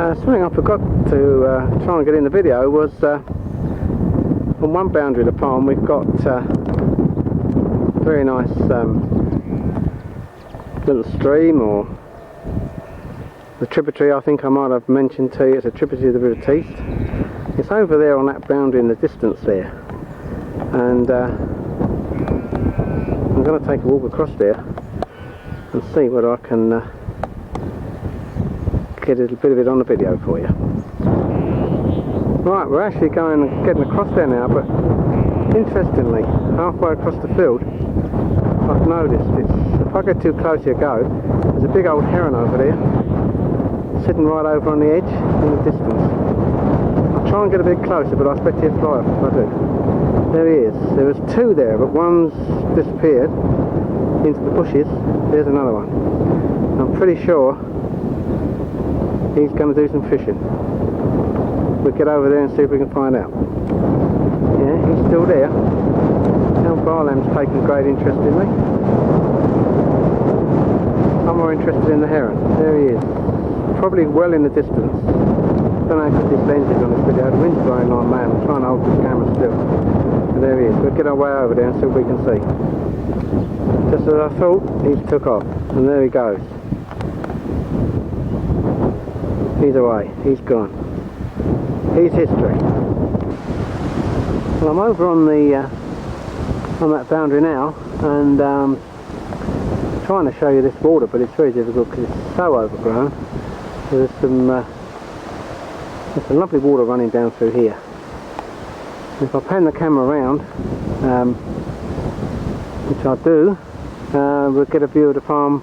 Something I forgot to try and get in the video was on one boundary of the farm we've got very nice little stream, or the tributary I think I might have mentioned to you. It's a tributary of the River Teest. It's over there on that boundary in the distance there, and I'm going to take a walk across there and see whether I can get a little bit of it on the video for you. Right, we're actually getting across there now, but interestingly, halfway across the field, I've noticed if I get too close here go, there's a big old heron over there, sitting right over on the edge in the distance. I'll try and get a bit closer, but I expect he'll fly off if I do. There he is. There was two there, but one's disappeared into the bushes. There's another one. I'm pretty sure he's going to do some fishing. We'll get over there and see if we can find out. Yeah, he's still there. Now Barlam's taking great interest in me. I'm more interested in the heron. There he is. Probably well in the distance. Don't know if this lens is on this video. The wind's blowing like mad. I'm trying to hold this camera still. But there he is. We'll get our way over there and see what we can see. Just as I thought, he's took off. And there he goes. He's away. He's gone. He's history. Well, I'm over on the on that boundary now, and trying to show you this water, but it's very difficult because it's so overgrown. There's some lovely water running down through here. If I pan the camera around, which I do, we'll get a view of the farm.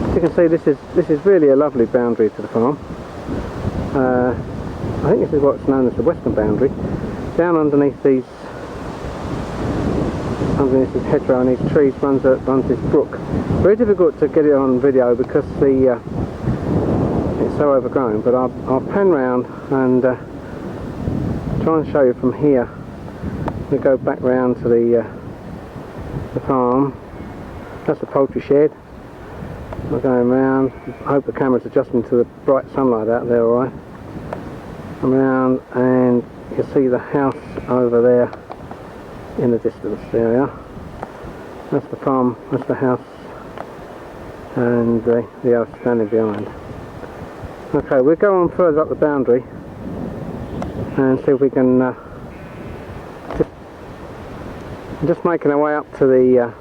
As you can see, this is really a lovely boundary to the farm. I think this is what's known as the western boundary. Down underneath this hedgerow and these trees runs this brook. Very difficult to get it on video because it's so overgrown. But I'll pan round and try and show you from here. We go back round to the farm. That's the poultry shed. We're going round. I hope the camera's adjusting to the bright sunlight out there, alright. I'm round and you can see the house over there in the distance. There we are. That's the farm, that's the house, and the house standing behind. Okay, we'll go on further up the boundary and see if we can just making our way up to the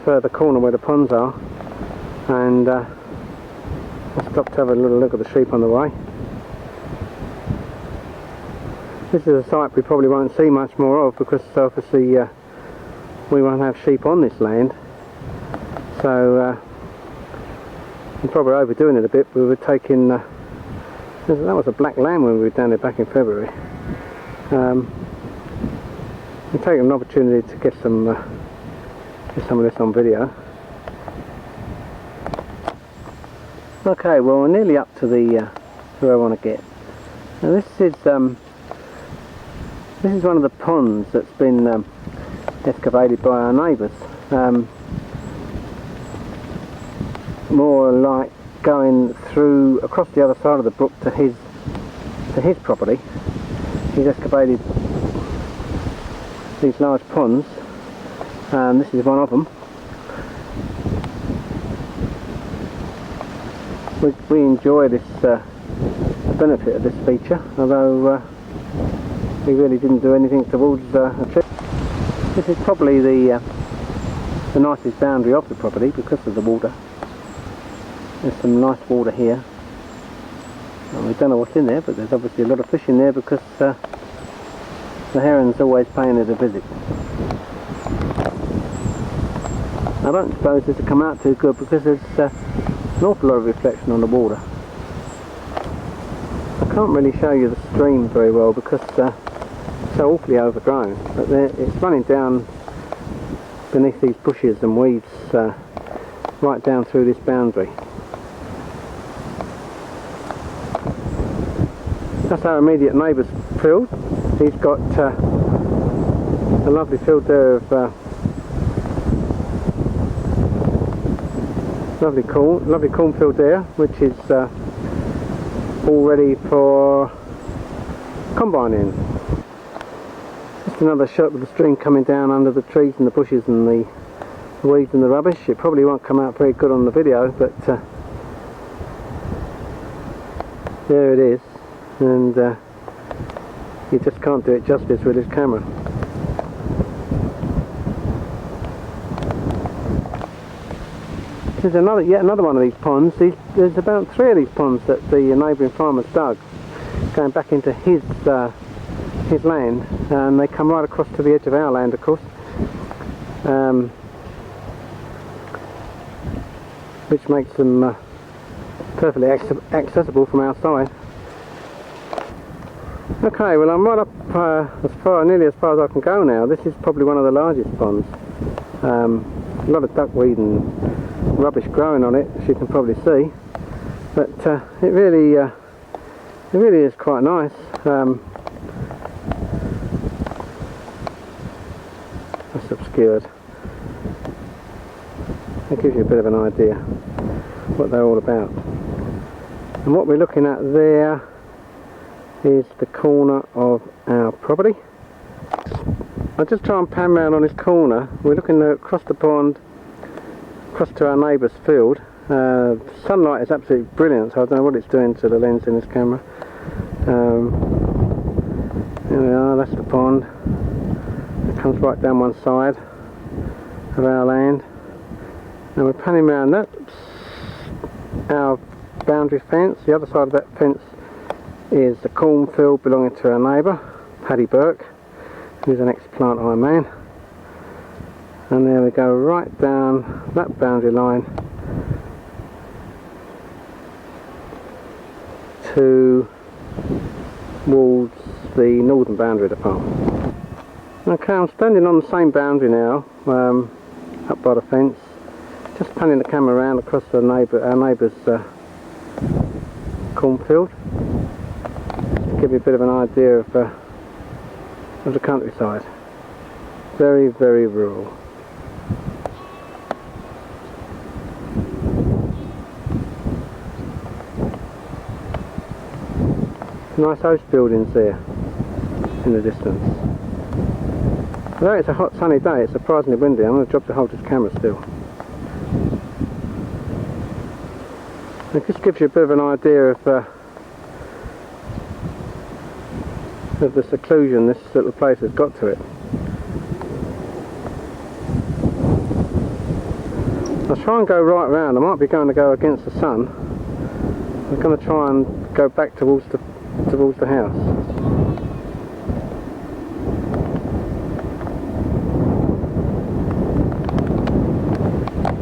further corner where the ponds are, and I'll stop to have a little look at the sheep on the way. This is a site we probably won't see much more of because obviously we won't have sheep on this land, so I'm probably overdoing it a bit. We were taking that was a black lamb when we were down there back in February. We're taking an opportunity to get some of this on video. Okay, well we're nearly up to the where I want to get. Now this is one of the ponds that's been excavated by our neighbours. More like going through across the other side of the brook to his property. He's excavated these large ponds, and this is one of them. We enjoy this the benefit of this feature, although we really didn't do anything towards a trip. This is probably the nicest boundary of the property because of the water. There's some nice water here. Well, we don't know what's in there, but there's obviously a lot of fish in there because the heron's always paying it a visit. I don't suppose this will come out too good because there's an awful lot of reflection on the water. I can't really show you the stream very well because it's so awfully overgrown, but it's running down beneath these bushes and weeds right down through this boundary. That's our immediate neighbour's field. He's got a lovely field there of Lovely cornfield there, which is all ready for combining. Just another shot of the stream coming down under the trees and the bushes and the weeds and the rubbish. It probably won't come out very good on the video, but there it is, and you just can't do it justice with this camera. There's yet another one of these ponds. There's about 3 of these ponds that the neighbouring farmer's dug, going back into his land, and they come right across to the edge of our land, of course, which makes them perfectly accessible from our side. Okay, well I'm right up nearly as far as I can go now. This is probably one of the largest ponds. A lot of duckweed and rubbish growing on it, as you can probably see, but it really is quite nice. That's obscured. That gives you a bit of an idea what they're all about. And what we're looking at there is the corner of our property. I'll just try and pan round on this corner. We're looking across the pond, across to our neighbour's field. Sunlight is absolutely brilliant, so I don't know what it's doing to the lens in this camera. There we are, that's the pond. It comes right down one side of our land. And we're panning around. That's our boundary fence. The other side of that fence is the cornfield belonging to our neighbour, Paddy Burke, who's an ex-plant iron man. And there we go, right down that boundary line towards the northern boundary of the farm. Okay, I'm standing on the same boundary now, up by the fence, just panning the camera around across our neighbour's cornfield, just to give you a bit of an idea of the countryside. Very, very rural. Nice house buildings there in the distance. Although it's a hot sunny day, it's surprisingly windy. I'm going to drop to hold this camera still. It just gives you a bit of an idea of the seclusion this little place has got to it. I'll try and go right round. I might be going to go against the sun. I'm going to try and go back towards the house.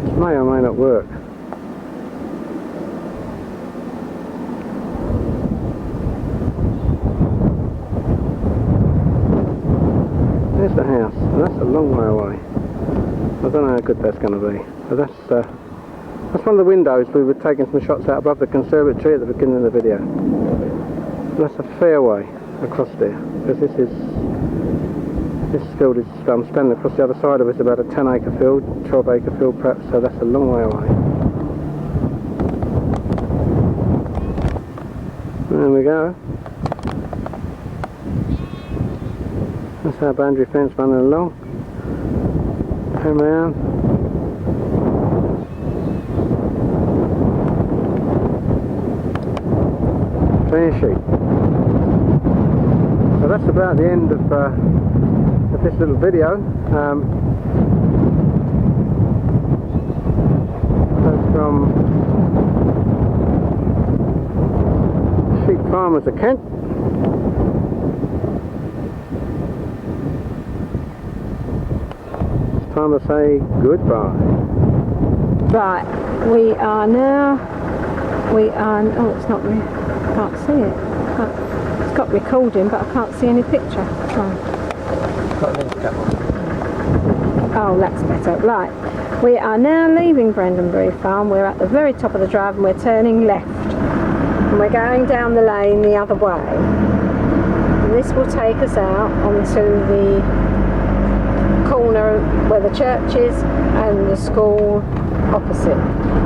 This may or may not work. There's the house, and that's a long way away. I don't know how good that's going to be, but that's one of the windows we were taking some shots out above the conservatory at the beginning of the video. That's a fair way across there, because this field is, I'm standing across the other side of it, it's about a 10-acre field, 12-acre field perhaps, so that's a long way away. There we go. That's our boundary fence running along. Come round. Clear sheet. So that's about the end of this little video. That's from Sheep Farmers of Kent. It's time to say goodbye. Right, oh, it's not me. I can't see it. It's got recording, but I can't see any picture. Oh, that's better. Right, we are now leaving Brandenbury Farm. We're at the very top of the drive and we're turning left. And we're going down the lane the other way. And this will take us out onto the corner where the church is and the school opposite.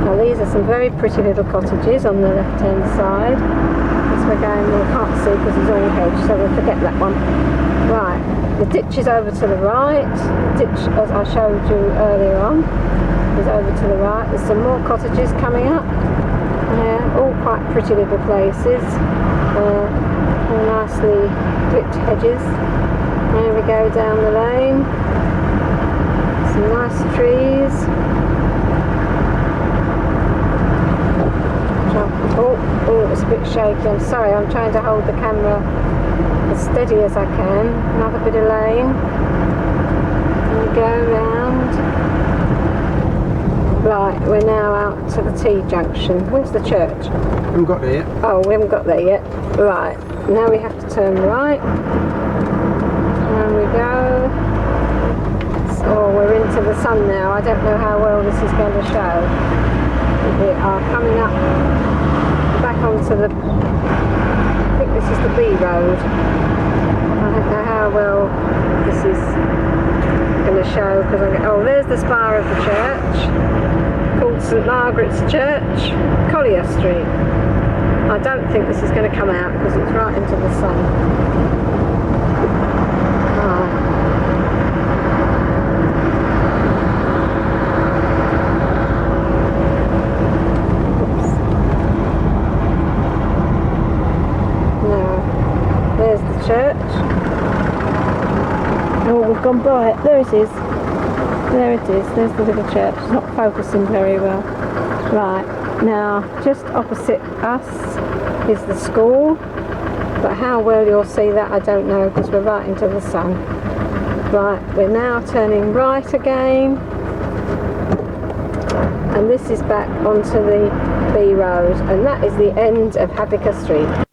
Now these are some very pretty little cottages on the left hand side. As we're going, we can't see because it's all hedge, so we'll forget that one. Right, the ditch is over to the right. The ditch, as I showed you earlier on, is over to the right. There's some more cottages coming up. All quite pretty little places. All nicely clipped hedges. There we go down the lane. Some nice trees. Oh, it's a bit shaky. I'm sorry, I'm trying to hold the camera as steady as I can. Another bit of lane. And we go round. Right, we're now out to the T-junction. Where's the church? We haven't got there yet. Oh, we haven't got there yet. Right, now we have to turn right. And we go. Oh, we're into the sun now. I don't know how well this is going to show. We are coming up back onto the, I think this is the B road. I don't know how well this is going to show because oh, there's the spire of the church called St Margaret's Church, Collier Street. I don't think this is going to come out because it's right into the sun. Church. Oh, we've gone by it. There it is. There it is. There's the little church. It's not focusing very well. Right, now just opposite us is the school, but how well you'll see that I don't know because we're right into the sun. Right, we're now turning right again, and this is back onto the B road, and that is the end of Habica Street.